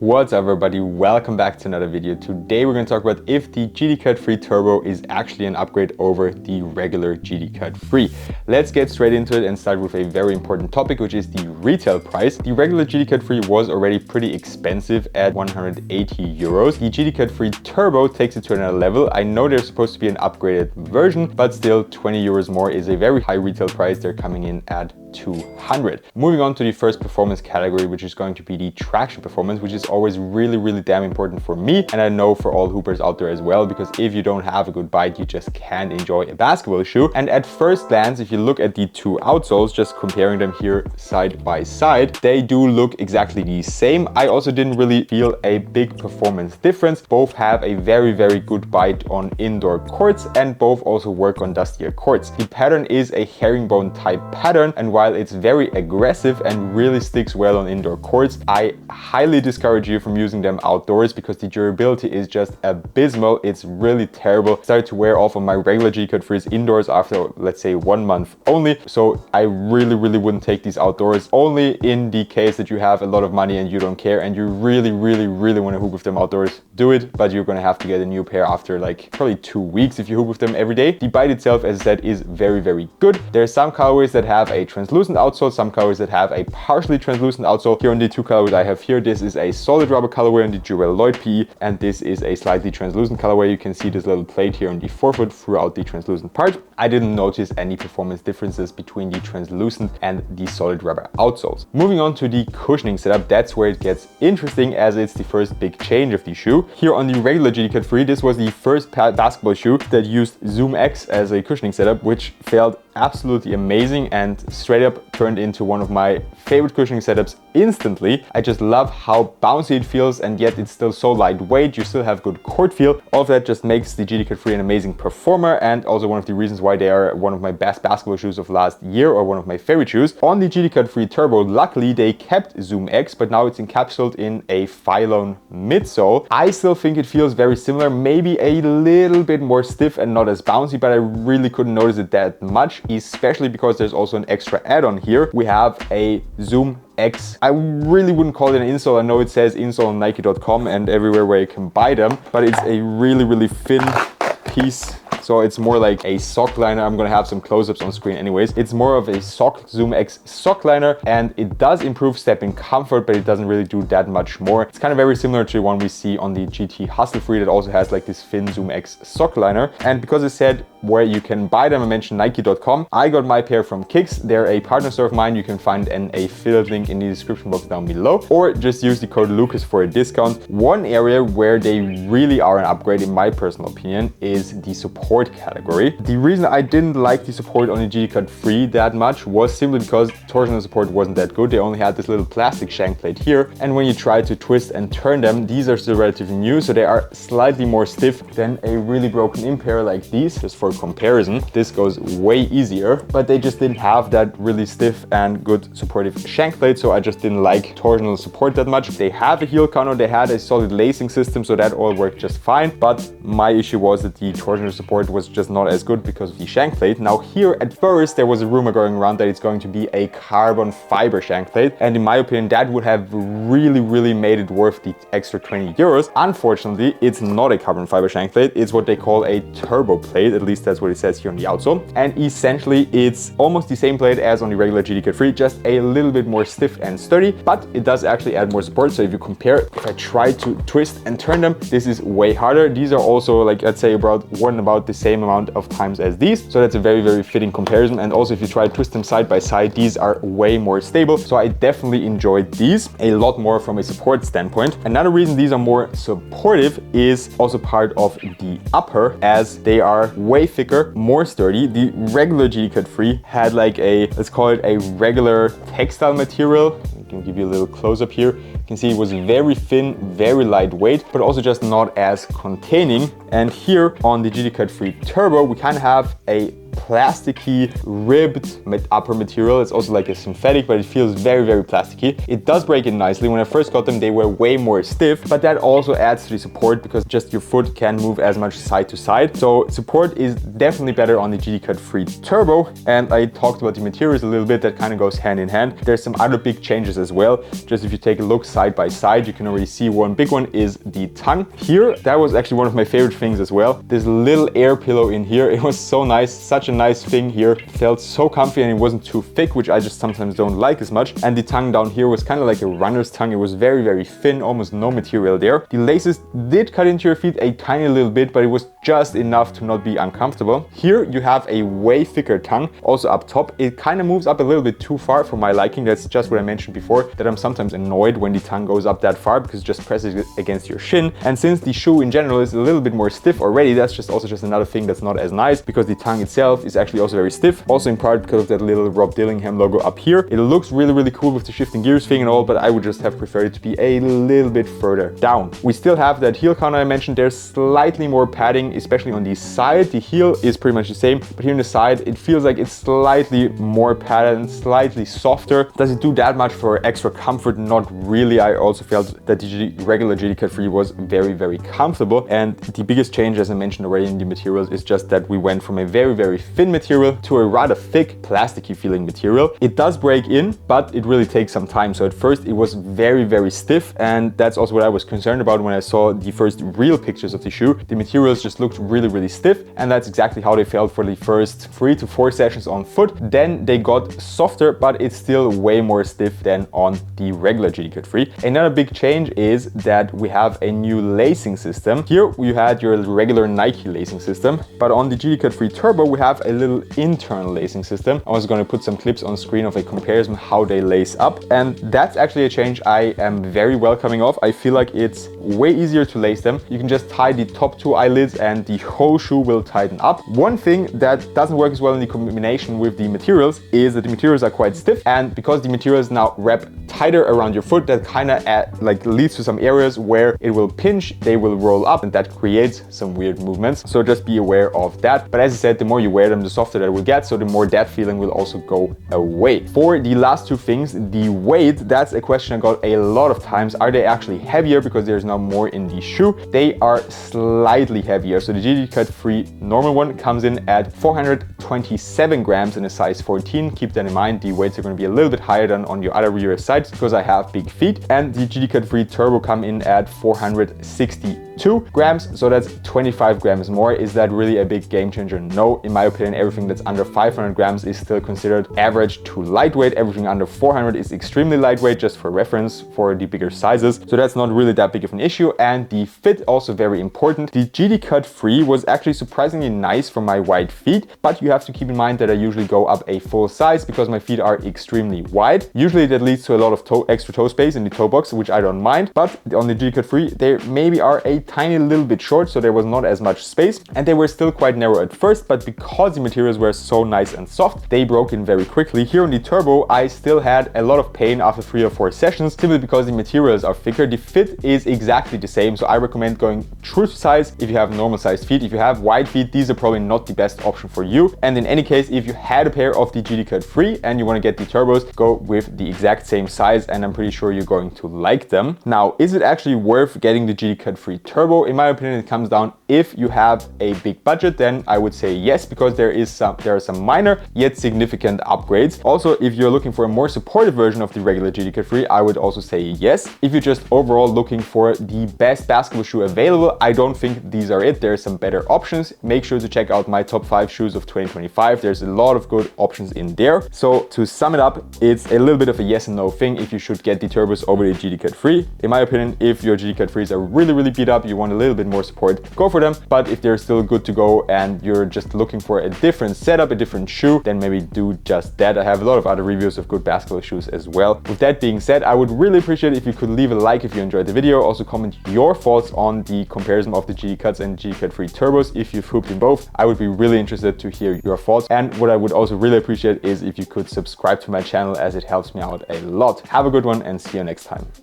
What's up everybody, welcome back to another video. Today we're going to talk about if the GT Cut Free Turbo is actually an upgrade over the regular GT Cut Free. Let's get straight into it and start with a very important topic, which is the retail price. The regular GT Cut Free was already pretty expensive at 180 euros. The GT Cut Free Turbo takes it to another level. I know there's supposed to be an upgraded version, but still 20 euros more is a very high retail price. They're coming in at 200. Moving on to the first performance category, which is going to be the traction performance, which is always really damn important for me, and I know for all hoopers out there as well, because if you don't have a good bite, you just can't enjoy a basketball shoe. And at first glance, if you look at the two outsoles, just comparing them here side by side, they do look exactly the same. I also didn't really feel a big performance difference. Both have a very good bite on indoor courts, and both also work on dustier courts. The pattern is a herringbone type pattern, and while it's very aggressive and really sticks well on indoor courts, I highly discourage you from using them outdoors because the durability is just abysmal. It's really terrible. Started to wear off on my regular GT Cut Frees indoors after, let's say, 1 month only. So I really wouldn't take these outdoors, only in the case that you have a lot of money and you don't care and you really want to hoop with them outdoors. Do it, but you're going to have to get a new pair after like probably 2 weeks if you hoop with them every day. The bite itself, as I said, is very good. There are some colorways that have a translucent outsole, some colorways that have a partially translucent outsole. Here on the two colorways I have here, this is a solid rubber colorway on the Jewel Lloyd PE, and this is a slightly translucent colorway. You can see this little plate here on the forefoot throughout the translucent part. I didn't notice any performance differences between the translucent and the solid rubber outsoles. Moving on to the cushioning setup, that's where it gets interesting, as it's the first big change of the shoe. Here on the regular GT Cut Free, this was the first basketball shoe that used ZoomX as a cushioning setup, which felt absolutely amazing and straight up turned into one of my favorite cushioning setups instantly. I just love how bouncy it feels, and yet it's still so lightweight. You still have good court feel. All of that just makes the GT Cut Free an amazing performer, and also one of the reasons why they are one of my best basketball shoes of last year, or one of my favorite shoes. On the GT Cut Free Turbo, luckily they kept ZoomX, but now it's encapsulated in a Phylon midsole. I still think it feels very similar, maybe a little bit more stiff and not as bouncy, but I really couldn't notice it that much, especially because there's also an extra add-on here. We have a ZoomX. I really wouldn't call it an insole. I know it says insole on Nike.com and everywhere where you can buy them, but it's a really thin piece. So it's more like a sock liner. I'm gonna have some close-ups on screen anyways. It's more of a ZoomX sock liner, and it does improve stepping comfort, but it doesn't really do that much more. It's kind of very similar to the one we see on the GT Hustle Free that also has like this thin ZoomX sock liner. And because I said where you can buy them, I mentioned Nike.com. I got my pair from Kicks. They're a partner store of mine. You can find an affiliate link in the description box down below, or just use the code Lucas for a discount. One area where they really are an upgrade, in my personal opinion, is the support category. The reason I didn't like the support on the GT Cut Free that much was simply because torsional support wasn't that good. They only had this little plastic shank plate here, and when you try to twist and turn them, these are still relatively new, so they are slightly more stiff than a really broken in pair like these. Just for comparison, this goes way easier, but they just didn't have that really stiff and good supportive shank plate, so I just didn't like torsional support that much. They have a heel counter, they had a solid lacing system, so that all worked just fine, but my issue was that the torsional support was just not as good because of the shank plate. Now here, at first, there was a rumor going around that it's going to be a carbon fiber shank plate, and in my opinion, that would have really made it worth the extra 20 euros. Unfortunately, it's not a carbon fiber shank plate. It's what they call a turbo plate, at least that's what it says here on the outsole, and essentially it's almost the same plate as on the regular GT Cut Free, just a little bit more stiff and sturdy, but it does actually add more support. So if you compare, if I try to twist and turn them, this is way harder. These are also, like, I'd say about the same amount of times as these, so that's a very fitting comparison. And also if you try to twist them side by side, these are way more stable, so I definitely enjoyed these a lot more from a support standpoint. Another reason these are more supportive is also part of the upper, as they are way thicker, more sturdy. The regular GT Cut Free had like a, let's call it a regular textile material. I can give you a little close-up here. You can see it was very thin, very lightweight, but also just not as containing. And here on the GT Cut Free Turbo, we kind of have a plasticky, ribbed upper material. It's also like a synthetic, but it feels very, very plasticky. It does break in nicely. When I first got them, they were way more stiff, but that also adds to the support because just your foot can't move as much side to side. So support is definitely better on the GD Cut Free Turbo. And I talked about the materials a little bit, that kind of goes hand in hand. There's some other big changes as well. Just if you take a look side by side, you can already see one big one is the tongue. Here, that was actually one of my favorite things as well. This little air pillow in here, it was so nice, such a nice thing here. Felt so comfy and it wasn't too thick, which I just sometimes don't like as much. And the tongue down here was kind of like a runner's tongue. It was very, very thin, almost no material there. The laces did cut into your feet a tiny little bit, but it was just enough to not be uncomfortable. Here you have a way thicker tongue. Also up top, it kind of moves up a little bit too far for my liking. That's just what I mentioned before, that I'm sometimes annoyed when the tongue goes up that far because it just presses against your shin. And since the shoe in general is a little bit more stiff already, that's just another thing that's not as nice, because the tongue itself is actually also very stiff. Also in part because of that little Rob Dillingham logo up here. It looks really, really cool with the shifting gears thing and all, but I would just have preferred it to be a little bit further down. We still have that heel counter I mentioned. There's slightly more padding, especially on the side. The heel is pretty much the same, but here on the side, it feels like it's slightly more padded and slightly softer. Does it do that much for extra comfort? Not really. I also felt that the regular GD Cut Free was very, very comfortable. And the biggest change, as I mentioned already in the materials, is just that we went from a very, very thin material to a rather thick, plasticky feeling material. It does break in, but it really takes some time. So at first it was very, very stiff, and that's also what I was concerned about when I saw the first real pictures of the shoe. The materials just looked really, really stiff, and that's exactly how they felt for the first 3 to 4 sessions on foot. Then they got softer, but it's still way more stiff than on the regular GD Cut Free. Another big change is that we have a new lacing system. Here you had your regular Nike lacing system, but on the GD Cut Free Turbo we have a little internal lacing system. I was going to put some clips on screen of a comparison how they lace up, and that's actually a change I am very welcoming of. I feel like it's way easier to lace them. You can just tie the top 2 eyelids and the whole shoe will tighten up. One thing that doesn't work as well in the combination with the materials is that the materials are quite stiff, and because the materials now wrap tighter around your foot, that kind of like leads to some areas where it will pinch, they will roll up, and that creates some weird movements. So just be aware of that. But as I said, the more you wear them, the softer that will get, so the more that feeling will also go away. For the last 2 things, the weight, that's a question I got a lot of times. Are they actually heavier because there's now more in the shoe? They are slightly heavier. So the GD Cut Free normal one comes in at 427 grams in a size 14. Keep that in mind. The weights are going to be a little bit higher than on your other rear sides because I have big feet. And the GD Cut Free Turbo come in at 462 grams. So that's 25 grams more. Is that really a big game changer? No, in my opinion, everything that's under 500 grams is still considered average to lightweight. Everything under 400 is extremely lightweight, just for reference for the bigger sizes. So that's not really that big of an issue. And the fit also very important. The GD Cut Free was actually surprisingly nice for my wide feet, but you have to keep in mind that I usually go up a full size because my feet are extremely wide. Usually that leads to a lot of extra toe space in the toe box, which I don't mind, but on the GD Cut Free, they maybe are a tiny little bit short, so there was not as much space, and they were still quite narrow at first, but because the materials were so nice and soft, they broke in very quickly. Here on the Turbo, I still had a lot of pain after 3 or 4 sessions, simply because the materials are thicker. The fit is exactly the same, so I recommend going true to size if you have normal sized feet. If you have wide feet, these are probably not the best option for you. And in any case, if you had a pair of the GD Cut Free and you want to get the Turbos, go with the exact same size, and I'm pretty sure you're going to like them. Now, is it actually worth getting the GD Cut Free Turbo? In my opinion, it comes down, if you have a big budget, then I would say yes, because there are some minor yet significant upgrades. Also, if you're looking for a more supportive version of the regular GD Cut Free, I would also say yes. If you're just overall looking for the best basketball shoe available, I don't think these are it. There are some better options. Make sure to check out my top 5 shoes of 2025. There's a lot of good options in there. So to sum it up, it's a little bit of a yes and no thing if you should get the Turbos over the GD Cut Free. In my opinion, if your GD Cut Frees are really, really beat up, you want a little bit more support, go for them. But if they're still good to go and you're just looking for a different setup, a different shoe, then maybe do just that. I have a lot of other reviews of good basketball shoes as well. With that being said, I would really appreciate if you could leave a like if you enjoyed the video. Also comment your thoughts on the comparison of the GD Cuts and GD Cut Free Turbos. If you've hooped in both, I would be really interested to hear your thoughts. And what I would also really appreciate is if you could subscribe to my channel, as it helps me out a lot. Have a good one and see you next time.